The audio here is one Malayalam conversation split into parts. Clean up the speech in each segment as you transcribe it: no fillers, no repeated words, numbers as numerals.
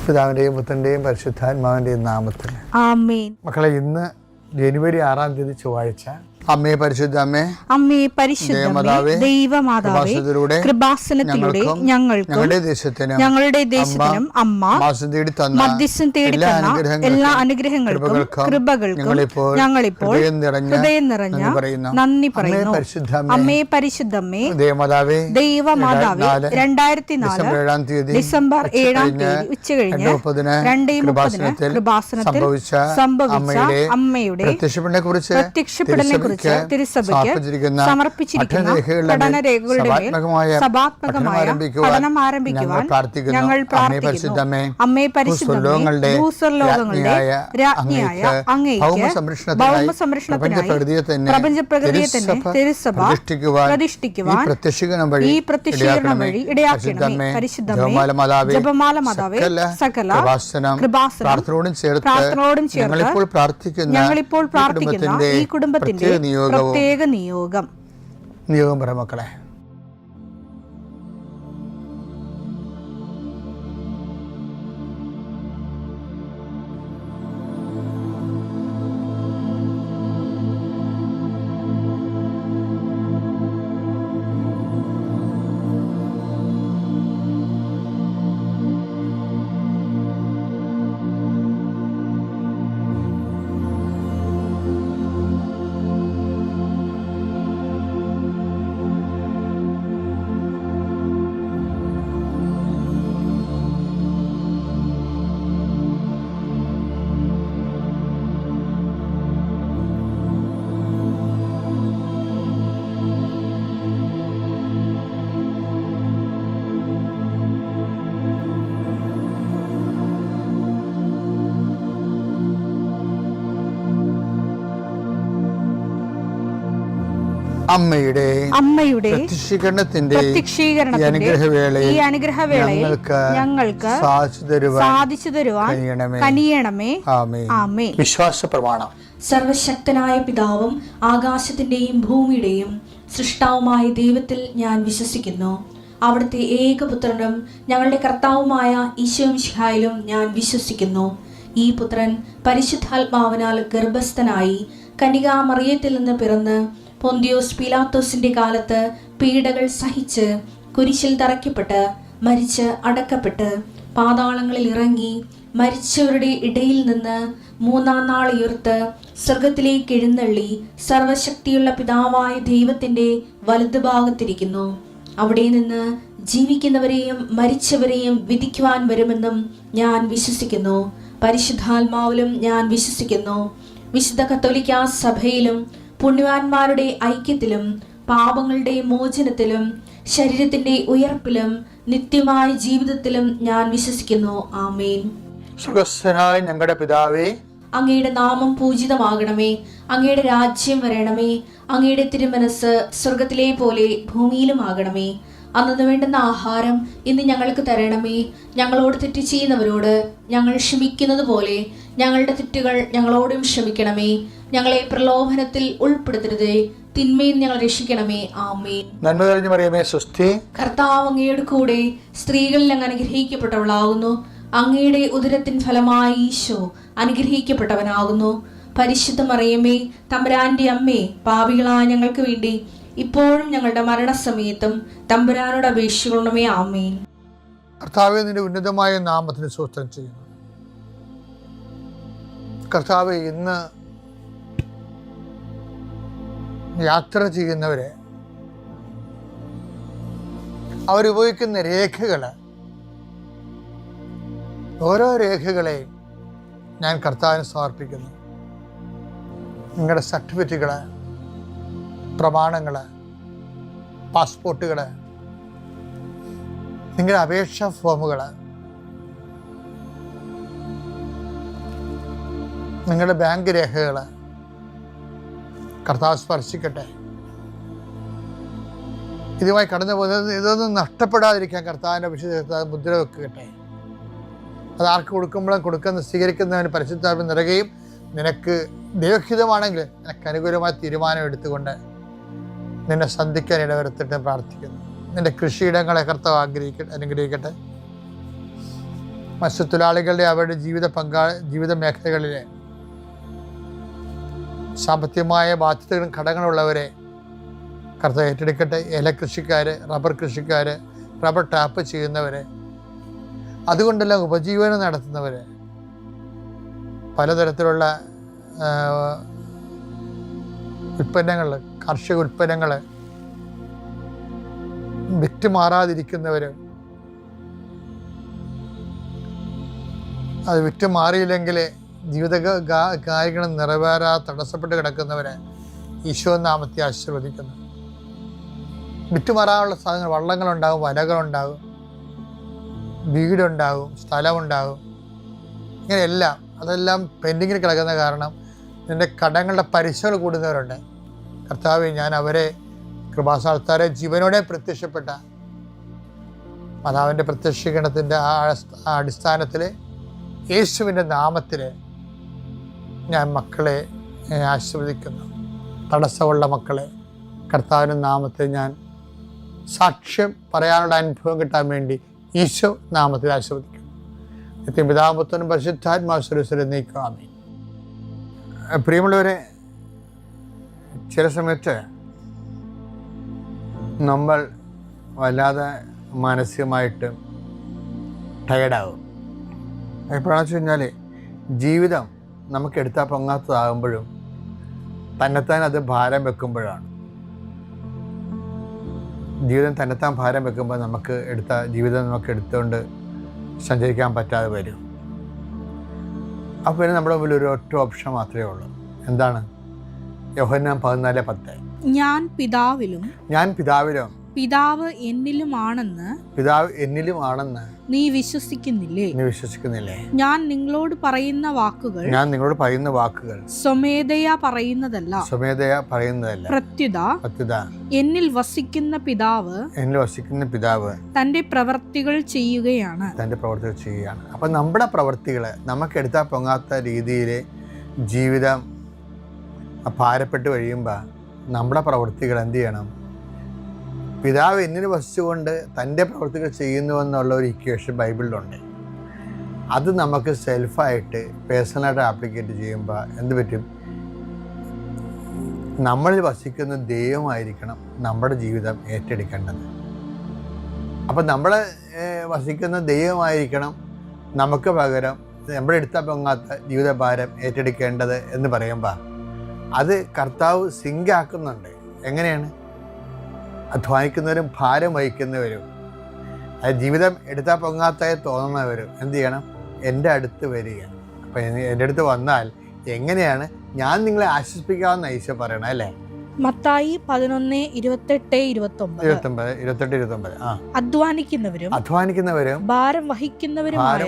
പിതാവിൻ്റെയും പുത്രൻ്റെയും പരിശുദ്ധാത്മാവിൻ്റെയും നാമത്തിൽ ആമേൻ. മക്കളെ, ഇന്ന് ജനുവരി 6-ാം തീയതി ചൊവ്വാഴ്ച. അമ്മേ പരിശുദ്ധ അമ്മേ, അമ്മേ പരിശുദ്ധമേ, ദൈവമാതാവേ, കൃപാസനത്തിലൂടെ ഞങ്ങൾക്കും ഞങ്ങളുടെ ദേശത്തിനും അമ്മ മധ്യസ്ഥം തേടി തന്ന എല്ലാ അനുഗ്രഹങ്ങൾക്കും കൃപകൾക്കും ഞങ്ങളിപ്പോൾ ഹൃദയം നിറഞ്ഞ നന്ദി പറയുന്നു. അമ്മേ പരിശുദ്ധമേ, ദൈവമാതാവേ, 2004 ഡിസംബർ 7-ാം തീയതി ഉച്ചകഴിഞ്ഞ് 2:30 കൃപാസനത്തിൽ സംഭവിച്ച അമ്മയുടെ പ്രത്യക്ഷപ്പെടലിനെ കുറിച്ച് തിരുസഭയ്ക്ക് സമർപ്പിച്ചിരിക്കുന്ന പഠനരേഖകളുടെ മേൽ സഭാത്മകമായ പഠനം ആരംഭിക്കുവാൻ ഞങ്ങൾ പ്രാർത്ഥിക്കുന്നു. അമ്മേ പരിശുദ്ധമേ, ഭൂസ്വർലോകങ്ങളുടെ രാജ്ഞിയായ അങ്ങേയ്ക്ക് ഭൗമസംരക്ഷണത്തിനായി പ്രപഞ്ചപ്രകൃതിയെ തന്നെ തിരുസഭ പ്രതിഷ്ഠിക്കുവാൻ ഈ പ്രത്യക്ഷീകരണം വഴി ഇടയാക്കണമേ. പരിശുദ്ധമേ, ജപമാല മാതാവേ, സകല കൃപാസനം പ്രാർത്ഥനയോടും ചേർത്ത് ഞങ്ങളിപ്പോൾ പ്രാർത്ഥിക്കുന്ന ഈ കുടുംബത്തിന്റെ പ്രത്യേക നിയോഗം പറ മക്കളെ. അമ്മയുടെ പ്രത്യക്ഷീകരണത്തിന്റെ ഈ അനുഗ്രഹവേളയിൽ ഞങ്ങൾക്ക് സാധിച്ചു തരുവാൻ കനിയണമേ. ആമേൻ. വിശ്വാസ പ്രമാണം. സർവശക്തനായ പിതാവും ആകാശത്തിന്റെയും ഭൂമിയുടെയും സൃഷ്ടാവുമായ ദൈവത്തിൽ ഞാൻ വിശ്വസിക്കുന്നു. അവിടുത്തെ ഏകപുത്രനും ഞങ്ങളുടെ കർത്താവുമായ ഈശോമിശിഹായിലും ഞാൻ വിശ്വസിക്കുന്നു. ഈ പുത്രൻ പരിശുദ്ധാത്മാവിനാൽ ഗർഭസ്ഥനായി കന്യകാമറിയത്തിൽ നിന്ന് പിറന്ന് പൊന്തിയോസ് പീലാത്തോസിന്റെ കാലത്ത് പീഡകൾ സഹിച്ച് കുരിശിൽ തറയ്ക്കപ്പെട്ട് മരിച്ച് അടക്കപ്പെട്ട് പാതാളങ്ങളിൽ ഇറങ്ങി മരിച്ചവരുടെ ഇടയിൽ നിന്ന് 3-ാം നാൾ ഉയർത്ത് സ്വർഗത്തിലേക്ക് എഴുന്നള്ളി സർവശക്തിയുള്ള പിതാവായ ദൈവത്തിന്റെ വലതുഭാഗത്തിരിക്കുന്നു. അവിടെ നിന്ന് ജീവിക്കുന്നവരെയും മരിച്ചവരെയും വിധിക്കുവാൻ വരുമെന്നും ഞാൻ വിശ്വസിക്കുന്നു. പരിശുദ്ധാത്മാവിലും ഞാൻ വിശ്വസിക്കുന്നു. വിശുദ്ധ കത്തോലിക്കാ സഭയിലും പുണ്യവാന്മാരുടെ ഐക്യത്തിലും പാപങ്ങളുടെ മോചനത്തിലും ശരീരത്തിന്റെ ഉയർപ്പിലും നിത്യമായ ജീവിതത്തിലും ഞാൻ വിശ്വസിക്കുന്നു. ആമേൻ. സ്വർഗ്ഗസ്ഥനായ ഞങ്ങളുടെ പിതാവേ, അങ്ങയുടെ നാമം പൂജിതമാകണമേ. അങ്ങയുടെ രാജ്യം വരണമേ. അങ്ങയുടെ തിരുമനസ് സ്വർഗത്തിലെ പോലെ ഭൂമിയിലും ആകണമേ. അന്നു വേണ്ടുന്ന ആഹാരം ഇന്ന് ഞങ്ങൾക്ക് തരണമേ. ഞങ്ങളോട് തെറ്റ് ചെയ്യുന്നവരോട് ഞങ്ങൾ ക്ഷമിക്കുന്നത് പോലെ ഞങ്ങളുടെ തെറ്റുകൾ ഞങ്ങളോടും ക്ഷമിക്കണമേ. ഞങ്ങളെ പ്രലോഭനത്തിൽ ഉൾപ്പെടുത്തരുതേ, തിന്മയിൽ ഞങ്ങൾ രക്ഷിക്കണമേ. ആമേൻ. നന്മ നിറഞ്ഞ മറിയമേ, സ്വസ്തി. കർത്താവ് അങ്ങയുടെ കൂടെ സ്ത്രീകളിൽ അങ്ങ് അനുഗ്രഹിക്കപ്പെട്ടവളാകുന്നു. അങ്ങയുടെ ഉദരത്തിൻ ഫലമായി ഈശോ അനുഗ്രഹിക്കപ്പെട്ടവനാകുന്നു. പരിശുദ്ധ മറിയമേ, തമ്പുരാന്റെ അമ്മേ, പാപികളായ ഞങ്ങൾക്ക് വേണ്ടി ഇപ്പോഴും ഞങ്ങളുടെ മരണസമയത്തും തമ്പുരാനോട് അപേക്ഷിക്കണമേ. ആമേൻ. കർത്താവേ, നിന്റെ ഉന്നതമായ നാമത്തിന് സ്തോത്രം ചെയ്യുന്നു. കർത്താവേ, ഇന്ന് യാത്ര ചെയ്യുന്നവരെ അവരുപയോഗിക്കുന്ന രേഖകൾ, ഓരോ രേഖകളെയും ഞാൻ കർത്താവിന് സമർപ്പിക്കുന്നു. നിങ്ങളുടെ സർട്ടിഫിക്കറ്റുകൾ, പ്രമാണങ്ങൾ, പാസ്പോർട്ടുകൾ, നിങ്ങളുടെ അപേക്ഷാ ഫോമുകൾ, നിങ്ങളുടെ ബാങ്ക് രേഖകൾ കർത്താവ് സ്പർശിക്കട്ടെ. ഇതുമായി കടന്നു പോകുന്നത് ഇതൊന്നും നഷ്ടപ്പെടാതിരിക്കാൻ കർത്താവിൻ്റെ വിശുദ്ധ മുദ്ര വെക്കട്ടെ. അത് ആർക്ക് കൊടുക്കുമ്പോഴും സ്വീകരിക്കുന്നതിന് പരിശുദ്ധാത്മ നിറയുകയും നിനക്ക് ദൈവഹിതമാണെങ്കിൽ നിനക്ക് അനുകൂലമായ തീരുമാനം എടുത്തുകൊണ്ട് നിന്നെ സന്ധിക്കാൻ ഇടവരുത്തിട്ട് പ്രാർത്ഥിക്കുന്നു. നിന്റെ കൃഷിയിടങ്ങളെ കർത്താവ് അനുഗ്രഹിക്കട്ടെ. മത്സ്യത്തൊഴിലാളികളുടെ അവരുടെ ജീവിത മേഖലകളിലെ സാമ്പത്തികമായ ബാധ്യതകളും കടങ്ങളുള്ളവരെ കർത്താവ് ഏറ്റെടുക്കട്ടെ. ഏലകൃഷിക്കാർ, റബ്ബർ കൃഷിക്കാർ, റബ്ബർ ടാപ്പ് ചെയ്യുന്നവർ, അതുകൊണ്ടെല്ലാം ഉപജീവനം നടത്തുന്നവർ, പലതരത്തിലുള്ള ഉൽപ്പന്നങ്ങൾ, കാർഷിക ഉൽപ്പന്നങ്ങൾ വിറ്റുമാറാതിരിക്കുന്നവർ, അത് വിറ്റുമാറിയില്ലെങ്കിൽ ജീവിത കാര്യങ്ങൾ നിറവേറാതെ തടസ്സപ്പെട്ട് കിടക്കുന്നവരെ ഈശോ നാമത്തെ ആശീർവദിക്കുന്നു. വിറ്റുമാറാനുള്ള സാധനങ്ങൾ, വള്ളങ്ങളുണ്ടാകും, വലകളുണ്ടാകും, വീടുണ്ടാകും, സ്ഥലമുണ്ടാകും, ഇങ്ങനെയെല്ലാം അതെല്ലാം പെൻഡിങ്ങിൽ കിടക്കുന്ന കാരണം നിൻ്റെ കടങ്ങളുടെ പലിശകൾ കൂടുന്നവരുണ്ട്. കർത്താവേ, ഞാൻ അവരെ കൃപാസ്ഥാനത്താരെ ജീവനോടെ പ്രത്യക്ഷപ്പെട്ട മാതാവിൻ്റെ പ്രത്യക്ഷീകരണത്തിൻ്റെ ആ അടിസ്ഥാനത്തിൽ യേശുവിൻ്റെ നാമത്തിൽ ഞാൻ മക്കളെ ആശീർവദിക്കുന്നു. തടസ്സമുള്ള മക്കളെ കർത്താവിൻ്റെ നാമത്തിൽ ഞാൻ സാക്ഷ്യം പറയാനുള്ള അനുഭവം കിട്ടാൻ വേണ്ടി ഈശോ നാമത്തിൽ ആശീർവദിക്കുന്നു. പിതാപുത്രനും പരിശുദ്ധാത്മാശ്വരസ്വരം നീക്കാമേ. പ്രിയമുള്ളവരെ, ചില സമയത്ത് നമ്മൾ വല്ലാതെ മാനസികമായിട്ട് ടയർഡാകും. എപ്പോഴാണെന്ന് വെച്ച് കഴിഞ്ഞാൽ ജീവിതം നമുക്ക് എടുത്താൽ പൊങ്ങാത്തതാകുമ്പോഴും തന്നെത്താൻ അത് ഭാരം വെക്കുമ്പോഴാണ്. ജീവിതം തന്നെത്താൻ ഭാരം വെക്കുമ്പോൾ ജീവിതം നമുക്ക് എടുത്തുകൊണ്ട് സഞ്ചരിക്കാൻ പറ്റാതെ വരും. അപ്പോൾ പിന്നെ നമ്മുടെ മുമ്പിൽ ഒരു ഒറ്റ ഓപ്ഷൻ മാത്രമേ ഉള്ളൂ. എന്താണ്? യോഹന്നാൻ 14:10. ഞാൻ പിതാവിലും പിതാവ് എന്നിലുമാണെന്ന് നീ വിശ്വസിക്കുന്നില്ലേ? ഞാൻ നിങ്ങളോട് പറയുന്ന വാക്കുകൾ സ്വമേധയാ പറയുന്നതല്ല, പ്രത്യുത എന്നിൽ വസിക്കുന്ന പിതാവ് തന്റെ പ്രവർത്തികൾ ചെയ്യുകയാണ്. അപ്പം നമ്മുടെ പ്രവർത്തികൾ നമുക്ക് എടുത്താൽ പൊങ്ങാത്ത രീതിയിൽ ജീവിതം ഭാരപ്പെട്ട് കഴിയുമ്പോൾ നമ്മുടെ പ്രവൃത്തികൾ എന്ത് ചെയ്യണം? പിതാവ് എന്നിൽ വസിച്ചുകൊണ്ട് തൻ്റെ പ്രവൃത്തികൾ ചെയ്യുന്നുവെന്നുള്ള ഒരു ഇക്വേഷൻ ബൈബിളിലുണ്ട്. അത് നമുക്ക് സെൽഫായിട്ട് പേഴ്സണലായിട്ട് ആപ്ലിക്കേറ്റ് ചെയ്യുമ്പോൾ എന്ത് പറ്റും? നമ്മളിൽ വസിക്കുന്ന ദൈവമായിരിക്കണം നമ്മുടെ ജീവിതം ഏറ്റെടുക്കേണ്ടത്. അപ്പം നമ്മൾ വസിക്കുന്ന ദൈവമായിരിക്കണം നമുക്ക് പകരം നമ്മുടെ എടുത്താൽ പൊങ്ങാത്ത ജീവിതഭാരം ഏറ്റെടുക്കേണ്ടത് എന്ന് പറയുമ്പോൾ അത് കർത്താവ് സിങ്കാക്കുന്നുണ്ട്. എങ്ങനെയാണ്? അധ്വാനിക്കുന്നവരും ഭാരം വഹിക്കുന്നവരും ജീവിതം എടുത്താൽ പൊങ്ങാത്തായി തോന്നുന്നവരും എന്ത് ചെയ്യണം? എൻ്റെ അടുത്ത് വരിക. അപ്പം എൻ്റെ അടുത്ത് വന്നാൽ എങ്ങനെയാണ് ഞാൻ നിങ്ങളെ ആശ്വസിപ്പിക്കാമെന്ന് ഈശോ പറയണം, അല്ലേ? മത്തായി 11:28-29. അധ്വാനിക്കുന്നവരും ഭാരം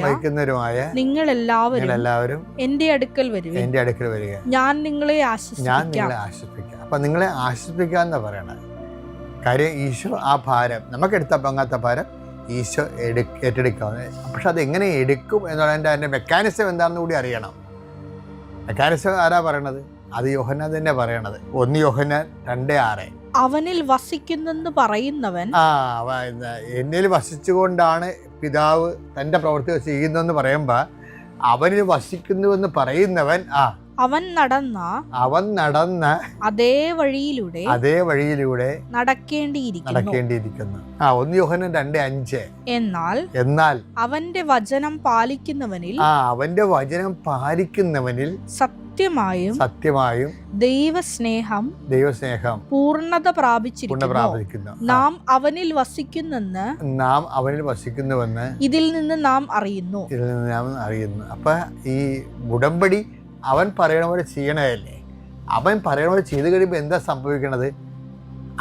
വഹിക്കുന്നവരുമായ നിങ്ങളെല്ലാവരും എൻ്റെ അടുക്കൽ വരിക, ഞാൻ നിങ്ങളെ ആശ്വസിപ്പിക്കാം. അപ്പം നിങ്ങളെ ആശ്വസിപ്പിക്കാമെന്ന് പറയണത്. കാര്യം ഈശോ ആ ഭാരം നമുക്കെടുത്താൽ പൊങ്ങാത്ത ഭാരം ഈശോ ഏറ്റെടുക്കാവുന്നത്. പക്ഷെ അതെങ്ങനെ എടുക്കും എന്നുള്ളതിൻ്റെ അതിൻ്റെ മെക്കാനിസം എന്താണെന്ന് കൂടി അറിയണം. മെക്കാനിസം ആരാ പറയണത്? അത് യോഹന്നാൻ തന്നെ പറയണത്. 1 യോഹന്നാൻ 2:6. അവനിൽ വസിക്കുന്നെന്ന് പറയുന്നവൻ, എന്നിൽ വസിച്ചുകൊണ്ടാണ് പിതാവ് തൻ്റെ പ്രവൃത്തികൾ ചെയ്യുന്നതെന്ന് പറയുമ്പോൾ അവനിൽ വസിക്കുന്നുവെന്ന് പറയുന്നവൻ അവൻ നടന്ന അതേ വഴിയിലൂടെ നടക്കേണ്ടിയിരിക്കുന്നു. 1 യോഹന്നാൻ 2:5. എന്നാൽ അവന്റെ വചനം പാലിക്കുന്നവനിൽ സത്യമായും ദൈവസ്നേഹം പൂർണ്ണത പ്രാപിച്ചിരിക്കുന്നു. നാം അവനിൽ വസിക്കുന്നുവെന്ന് ഇതിൽ നിന്ന് നാം അറിയുന്നു. അപ്പൊ ഈ ഉടമ്പടി അവൻ പറയണ പോലെ ചെയ്യണതല്ലേ? അവൻ പറയണ പോലെ ചെയ്ത് കഴിയുമ്പോൾ എന്താ സംഭവിക്കണത്?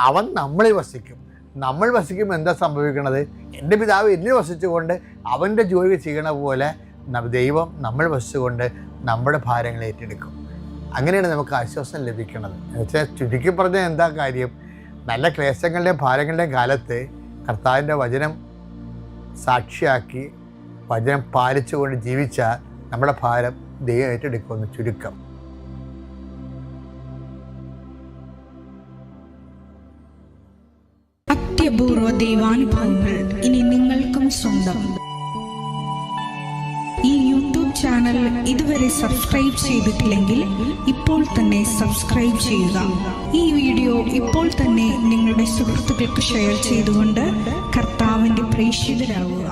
അവൻ നമ്മളിൽ വസിക്കും. നമ്മൾ വസിക്കുമ്പോൾ എന്താ സംഭവിക്കണത്? എൻ്റെ പിതാവ് എന്നിൽ വസിച്ചുകൊണ്ട് അവൻ്റെ ജോലി ചെയ്യണ പോലെ ദൈവം നമ്മൾ വസിച്ചുകൊണ്ട് നമ്മുടെ ഭാരങ്ങൾ ഏറ്റെടുക്കും. അങ്ങനെയാണ് നമുക്ക് ആശ്വാസം ലഭിക്കുന്നത്. എന്നുവെച്ചാൽ ചുരുക്കി പറഞ്ഞാൽ എന്താ കാര്യം? നല്ല ക്ലേശങ്ങളുടെയും ഭാരങ്ങളുടെയും കാലത്ത് കർത്താവിൻ്റെ വചനം സാക്ഷിയാക്കി വചനം പാലിച്ചുകൊണ്ട് ജീവിച്ചാൽ നമ്മുടെ ഭാരം ദൈവം ഏറ്റെടുക്കുമെന്ന് ചുരുക്കം. അത്യപൂർവ ദൈവാനുഭവങ്ങൾ ഇനി നിങ്ങൾക്കും സ്വന്തം. ചാനൽ ഇതുവരെ സബ്സ്ക്രൈബ് ചെയ്തിട്ടില്ലെങ്കിൽ ഇപ്പോൾ തന്നെ സബ്സ്ക്രൈബ് ചെയ്യുക. ഈ വീഡിയോ ഇപ്പോൾ തന്നെ നിങ്ങളുടെ സുഹൃത്തുക്കൾക്ക് ഷെയർ ചെയ്തുകൊണ്ട് കർത്താവിൻ്റെ പ്രേക്ഷിതരാകുക.